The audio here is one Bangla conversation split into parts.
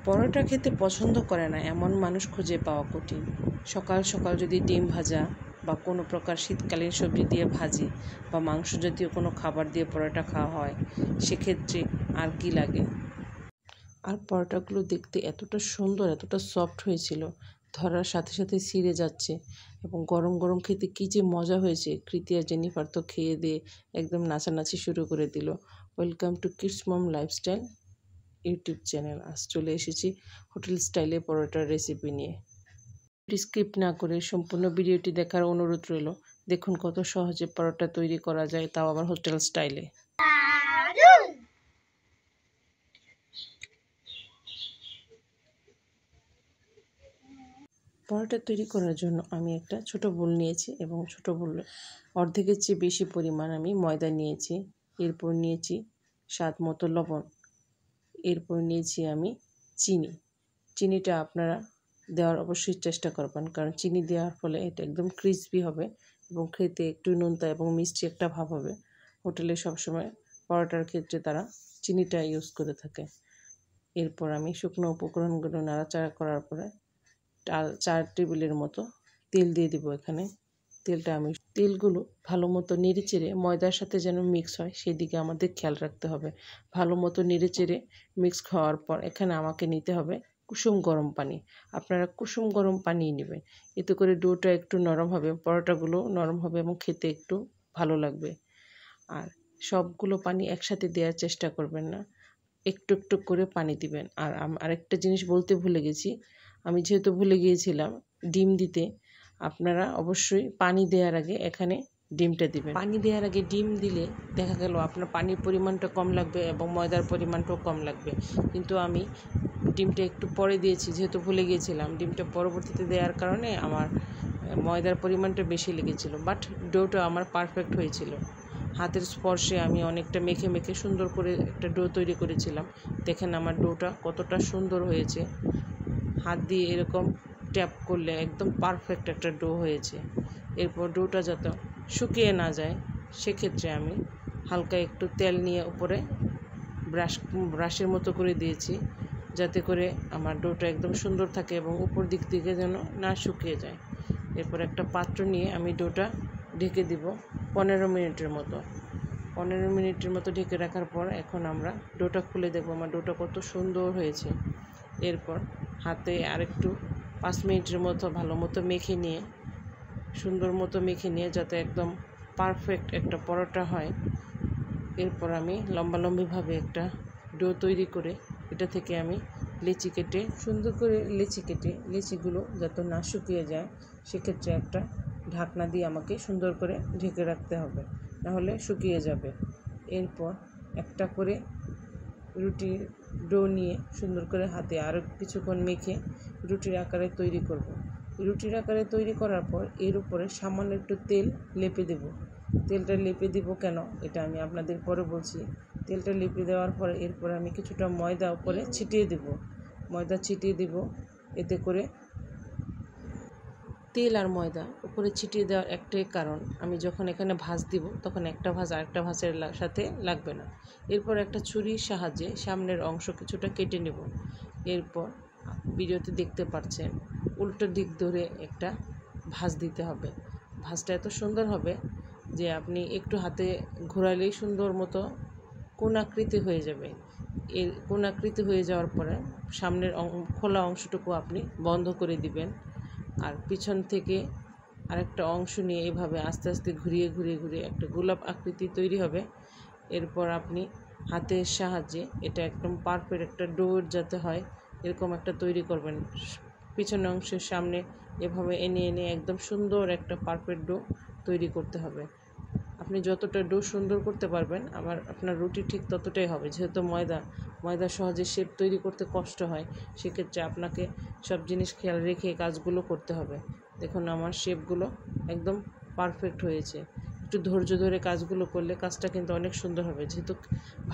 পরোটা খেতে পছন্দ করে না এমন মানুষ খুঁজে পাওয়া কঠিন। সকাল সকাল যদি ডিম ভাজা বা কোনো প্রকার শীতকালীন সবজি দিয়ে ভাজি বা মাংস জাতীয় কোনো খাবার দিয়ে পরোটা খাওয়া হয়, সেক্ষেত্রে আর কি লাগে। আর পরোটাগুলো দেখতে এতটা সুন্দর, এতটা সফট হয়েছিল, ধরার সাথে সাথে ছিঁড়ে যাচ্ছে এবং গরম গরম খেতে কী যে মজা হয়েছে। কৃতি আর জেনিফার তো খেয়ে দিয়ে একদম নাচানাচি শুরু করে দিল। Welcome to Kids Mom Lifestyle YouTube channel. আজ চলে এসেছি হোটেল স্টাইলে পরোটার রেসিপি নিয়ে। স্কিপ না করে সম্পূর্ণ ভিডিওটি দেখার অনুরোধ রইল। দেখুন কত সহজে পরোটা তৈরি করা যায়, তাও আবার হোটেল স্টাইলে। পরোটা তৈরি করার জন্য আমি একটা ছোট বোল নিয়েছি এবং ছোট বোলে অর্ধেকের চেয়ে বেশি পরিমাণ আমি ময়দা নিয়েছি। এরপর নিয়েছি স্বাদ মতো লবণ। এরপর নিয়েছি আমি চিনিটা আপনারা দেওয়ার অবশ্যই চেষ্টা করবেন, কারণ চিনি দেওয়ার ফলে এটা একদম ক্রিসপি হবে এবং খেতে একটু নোনতা এবং মিষ্টি একটা ভাব হবে। হোটেলে সবসময় পরোটার ক্ষেত্রে তারা চিনিটা ইউজ করে থাকে। এরপর আমি শুকনো উপকরণগুলো নাড়াচাড়া করার পরে 4 টেবিলের মতো তেল দিয়ে দিব। এখানে তেলগুলো ভালো মতো নেড়েচেড়ে ময়দার সাথে যেন মিক্স হয় সেদিকে আমাদের খেয়াল রাখতে হবে। ভালো মতো নেড়েচেড়ে মিক্স হওয়ার পর এখানে আমাকে নিতে হবে কুসুম গরম পানি। আপনারা কুসুম গরম পানি নেবেন, এতে করে ডোটা একটু নরম হবে, পরোটাগুলো নরম হবে এবং খেতে একটু ভালো লাগবে। আর সবগুলো পানি একসাথে দেওয়ার চেষ্টা করবেন না, একটু একটু করে পানি দিবেন। আর আরেকটা জিনিস বলতে ভুলে গেছি, আমি যেহেতু ভুলে গিয়েছিলাম ডিম দিতে, আপনারা অবশ্যই পানি দেওয়ার আগে এখানে ডিমটা দিবেন। পানি দেওয়ার আগে ডিম দিলে দেখা গেল আপনার পানির পরিমাণটা কম লাগবে এবং ময়দার পরিমাণটাও কম লাগবে, কিন্তু আমি ডিমটা একটু পরে দিয়েছি যেহেতু ভুলে গিয়েছিলাম। ডিমটা পরবর্তীতে দেওয়ার কারণে আমার ময়দার পরিমাণটা বেশি লেগেছিল, বাট ডোটা আমার পারফেক্ট হয়েছিল। হাতের স্পর্শে আমি অনেকটা মেখে মেখে সুন্দর করে একটা ডো তৈরি করেছিলাম। দেখেন আমার ডোটা কতটা সুন্দর হয়েছে। হাত দিয়ে এরকম ট্যাপ করলে একদম পারফেক্ট একটা ডো হয়েছে। এরপর ডোটা যাতে শুকিয়ে না যায় সেক্ষেত্রে আমি হালকা একটু তেল নিয়ে উপরে ব্রাশের মতো করে দিয়েছি, যাতে করে আমার ডোটা একদম সুন্দর থাকে এবং উপর দিক থেকে যেন না শুকিয়ে যায়। এরপর একটা পাত্র নিয়ে আমি ডোটা ঢেকে দিব 15 মিনিটের মতো। 15 মিনিটের মতো ঢেকে রাখার পর এখন আমরা ডোটা খুলে দেখব আমার ডোটা কত সুন্দর হয়েছে। এরপর হাতে আরেকটু 5 মিনিটের মতো ভালো মতো মেখে নিয়ে সুন্দর মতো মেখে নিয়ে যাতে একদম পারফেক্ট একটা পরোটা হয়। এরপর আমি লম্বালম্বিভাবে একটা ডো তৈরি করে এটা থেকে আমি লেচি কেটে সুন্দর করে লেচিগুলো যাতে না শুকিয়ে যায় সেক্ষেত্রে একটা ঢাকনা দিয়ে আমাকে সুন্দর করে ঢেকে রাখতে হবে, নাহলে শুকিয়ে যাবে। এরপর একটা করে রুটির ডো নিয়ে সুন্দর করে হাতে আরও কিছুক্ষণ মেখে রুটির আকারে তৈরি করব। রুটির আকারে তৈরি করার পর এর উপরে সামান্য একটু তেল লেপে দেব। তেলটা লেপে দিব কেন এটা আমি আপনাদের পরে বলছি। তেলটা লেপে দেওয়ার পরে এরপরে আমি কিছুটা ময়দা উপরে ছিটিয়ে দেব। এতে করে তেল আর ময়দা উপরে ছিটিয়ে দেওয়ার একটাই কারণ, আমি যখন এখানে ভাঁজ দিব তখন একটা ভাঁজ আরেকটা ভাঁজের সাথে লাগবে না। এরপর একটা ছুরির সাহায্যে সামনের অংশ কিছুটা কেটে নেব। এরপর ভিডিওতে দেখতে পাচ্ছেন উল্টো দিক ধরে একটা ভাঁজ দিতে হবে। ভাঁজটা এত সুন্দর হবে যে আপনি একটু হাতে ঘোরালেই সুন্দর মতো কোণাকৃতি হয়ে যাবে। এর কোণাকৃতি হয়ে যাওয়ার পরে সামনের খোলা অংশটুকু আপনি বন্ধ করে দিবেন। আর পিছন থেকে আরেকটা অংশ নিয়ে এভাবে আস্তে আস্তে ঘুরিয়ে একটা গোলাপ আকৃতি তৈরি হবে। এরপর আপনি হাতের সাহায্যে এটা একদম পারফেক্ট একটা ডো যাতে হয় এরকম একটা তৈরি করবেন। পিছনের অংশের সামনে এভাবে এনে একদম সুন্দর একটা পারফেক্ট ডো তৈরি করতে হবে। আপনি যতটা ডো সুন্দর করতে পারবেন আপনার রুটি ঠিক ততটাই হবে। যেহেতু ময়দা সহজে শেপ তৈরি করতে কষ্ট হয়, সেক্ষেত্রে আপনাকে সব জিনিস খেয়াল রেখে কাজগুলো করতে হবে। দেখুন আমার শেপগুলো একদম পারফেক্ট হয়েছে। একটু ধৈর্য ধরে কাজগুলো করলে কাজটা কিন্তু অনেক সুন্দর হবে। যেহেতু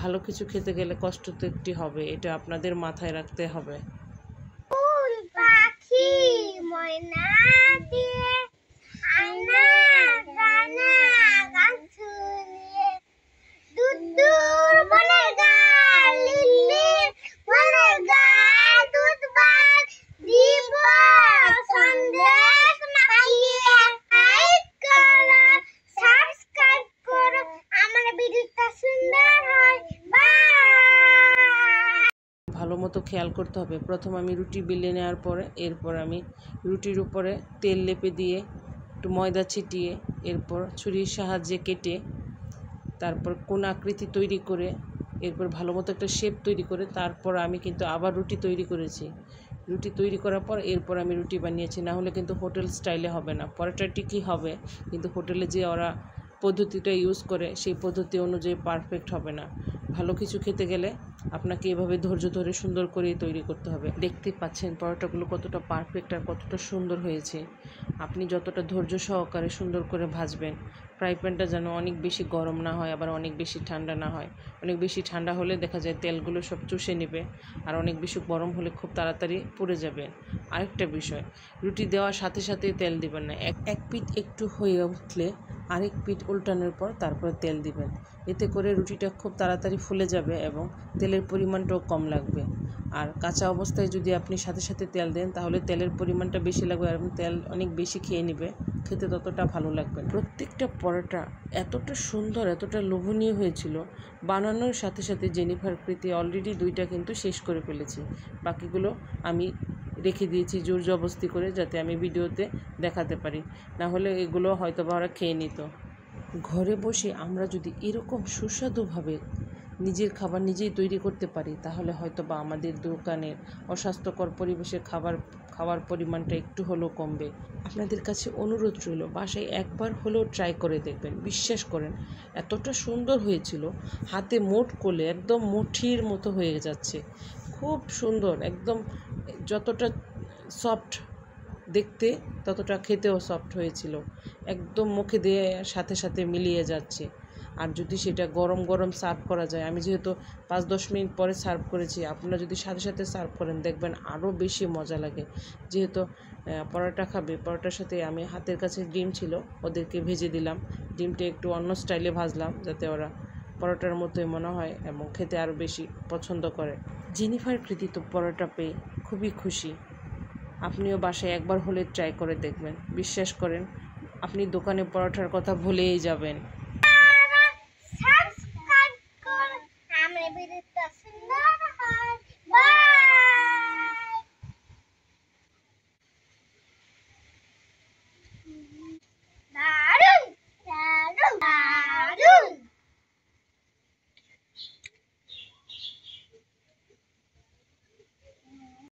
ভালো কিছু খেতে গেলে কষ্ট তো একটি হবে, এটা আপনাদের মাথায় রাখতে হবে। মতো খেয়াল করতে হবে। প্রথম আমি রুটি বেলে নেওয়ার পরে এরপর আমি রুটির উপরে তেল লেপে দিয়ে একটু ময়দা ছিটিয়ে এরপর ছুরির সাহায্যে কেটে তারপর কোন আকৃতি তৈরি করে এরপর ভালো মতো একটা শেপ তৈরি করে তারপর আমি কিন্তু আবার রুটি তৈরি করেছি। রুটি তৈরি করার পর এরপর আমি রুটি বানিয়েছি, না হলে কিন্তু হোটেল স্টাইলে হবে না। পরোটা ঠিকই হবে, কিন্তু হোটেলে যে ওরা পদ্ধতিটা ইউজ করে সেই পদ্ধতি অনুযায়ী পারফেক্ট হবে না। ভালো কিছু খেতে গেলে আপনাকে এভাবে ধৈর্য ধরে সুন্দর করে তৈরি করতে হবে। দেখতে পাচ্ছেন পরোটাগুলো কতটা পারফেক্ট আর কতটা সুন্দর হয়েছে। আপনি যতটা ধৈর্য সহকারে সুন্দর করে ভাজবেন, ফ্রাই প্যানটা যেন অনেক বেশি গরম না হয় আবার অনেক বেশি ঠান্ডা না হয়। অনেক বেশি ঠান্ডা হলে দেখা যায় তেলগুলো সব চুষে নেবে, আর অনেক বেশি গরম হলে খুব তাড়াতাড়ি পুড়ে যাবে। আরেকটা বিষয়, রুটি দেওয়ার সাথে সাথে তেল দিবেন না। এক পিঠ একটু হয়ে উঠলে আরেক পিঠ উল্টানোর পর তারপরে তেল দিবেন। এতে করে রুটিটা খুব তাড়াতাড়ি ফুলে যাবে এবং তেলের পরিমাণটাও কম লাগবে। আর কাঁচা অবস্থায় যদি আপনি সাথে সাথে তেল দেন তাহলে তেলের পরিমাণটা বেশি লাগবে এবং তেল অনেক বেশি খেয়ে নেবে, খেতে ততটা ভালো লাগবে। প্রত্যেকটা পরোটা এতটা সুন্দর এতটা লোভনীয় হয়েছিল, বানানোর সাথে সাথে জেনিফার কৃতি অলরেডি 2টা কিন্তু শেষ করে ফেলেছি। বাকিগুলো আমি রেখে দিয়েছি জোর জবরদস্তি করে, যাতে আমি ভিডিওতে দেখাতে পারি, না হলে এগুলো হয়তো বা ওরা খেয়ে নিত। ঘরে বসে আমরা যদি এরকম সুস্বাদুভাবে নিজের খাবার নিজেই তৈরি করতে পারি তাহলে হয়তো বা আমাদের দোকানের অস্বাস্থ্যকর পরিবেশের খাওয়ার পরিমাণটা একটু হলেও কমবে। আপনাদের কাছে অনুরোধ রইল, বাসায় একবার হলেও ট্রাই করে দেখবেন। বিশ্বাস করেন এতটা সুন্দর হয়েছিল, হাতে মোট করলে একদম মুঠির মতো হয়ে যাচ্ছে। খুব সুন্দর, একদম যতটা সফট দেখতে ততটা খেতেও সফট হয়েছিল। একদম মুখে দিয়ে সাথে সাথে মিলিয়ে যাচ্ছে। আর যদি সেটা গরম গরম সার্ভ করা যায়, আমি যেহেতু 5-10 মিনিট পরে সার্ভ করেছি, আপনারা যদি সাথে সাথে সার্ভ করেন দেখবেন আরও বেশি মজা লাগে। যেহেতু পরোটা খাবে, পরোটার সাথে আমি হাতের কাছে ডিম ছিল, ওদেরকে ভেজে দিলাম। ডিমটা একটু অন্য স্টাইলে ভাজলাম যাতে ওরা পরোটার মতোই মনে হয় এবং খেতে আরও বেশি পছন্দ করে। জেনিফার কৃতিত্ব পরোটা পেয়ে খুবই খুশি। আপনিও বাসায় একবার হলে ট্রাই করে দেখবেন। বিশ্বাস করেন আপনি দোকানে পরোটার কথা ভুলেই যাবেন।